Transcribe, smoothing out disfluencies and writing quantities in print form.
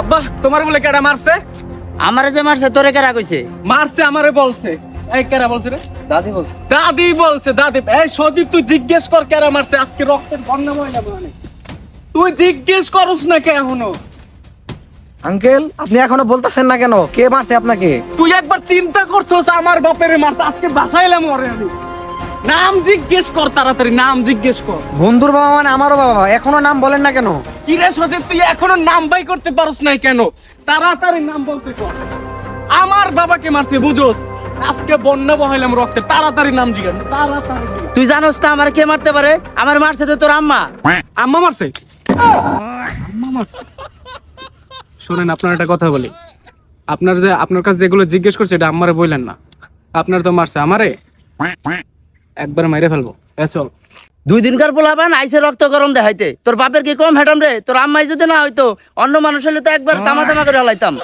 আব্বা তোমার বলে কেডা মারছে? আমারে যে মারছে তোরে কেরা কইছে? মারছে আমারে বলছে। এই কেডা বলছে রে? দাদি বলছে। দাদি বলছে, দাদি। এই সজীব তুই জিজ্ঞেস কর কেডা মারছে, আজকে রক্তের বন্যা ময়না মানে। তুই জিজ্ঞেস করস না কে এখনো? আঙ্কেল আপনি এখনো বলতেছেন না কেন, কে মারছে আপনাকে? তুই একবার চিন্তা করছস আমার বাপের মারছে, আজকে বাসায় এলাম ওরে আমি। নাম জিজ্ঞেস কর তাড়াতাড়ি, নাম জিজ্ঞেস কর। বন্ধুর বাবা মানে আমারও বাবা, এখনো নাম বলেন না কেন? কি রে সজীব তুই এখনো নাম বাই করতে পারস নাই কেন? তাড়াতাড়ি নাম বলতে কর। আমার বাবাকে মারছে বুঝোস, আজকে বন্যা বহাইলাম রক্তে, তাড়াতাড়ি নাম জিজ্ঞেস, তাড়াতাড়ি জিজ্ঞেস। তুই জানোস না আমার কে মারতে পারে? আমার মারছে তো তোর আম্মা। আম্মা মারছে? আম্মা মারছে? শোনেন আপনার একটা কথা বলি, আপনার কাছে যেগুলো জিজ্ঞেস করছে এটা আম্মারে বললেন না। আপনার তো মারছে আমারে, একবার মাইরে ফেলবো। চল। 2 দিনকার পোলাপান আইসে রক্ত গরম দেখাইতে। তোর বাপের কি কম হেটাম রে? তোর আম্মাই যদি না হইতো অন্য মানুষ হলে তো একবার তামা তামা করে হালাইতাম।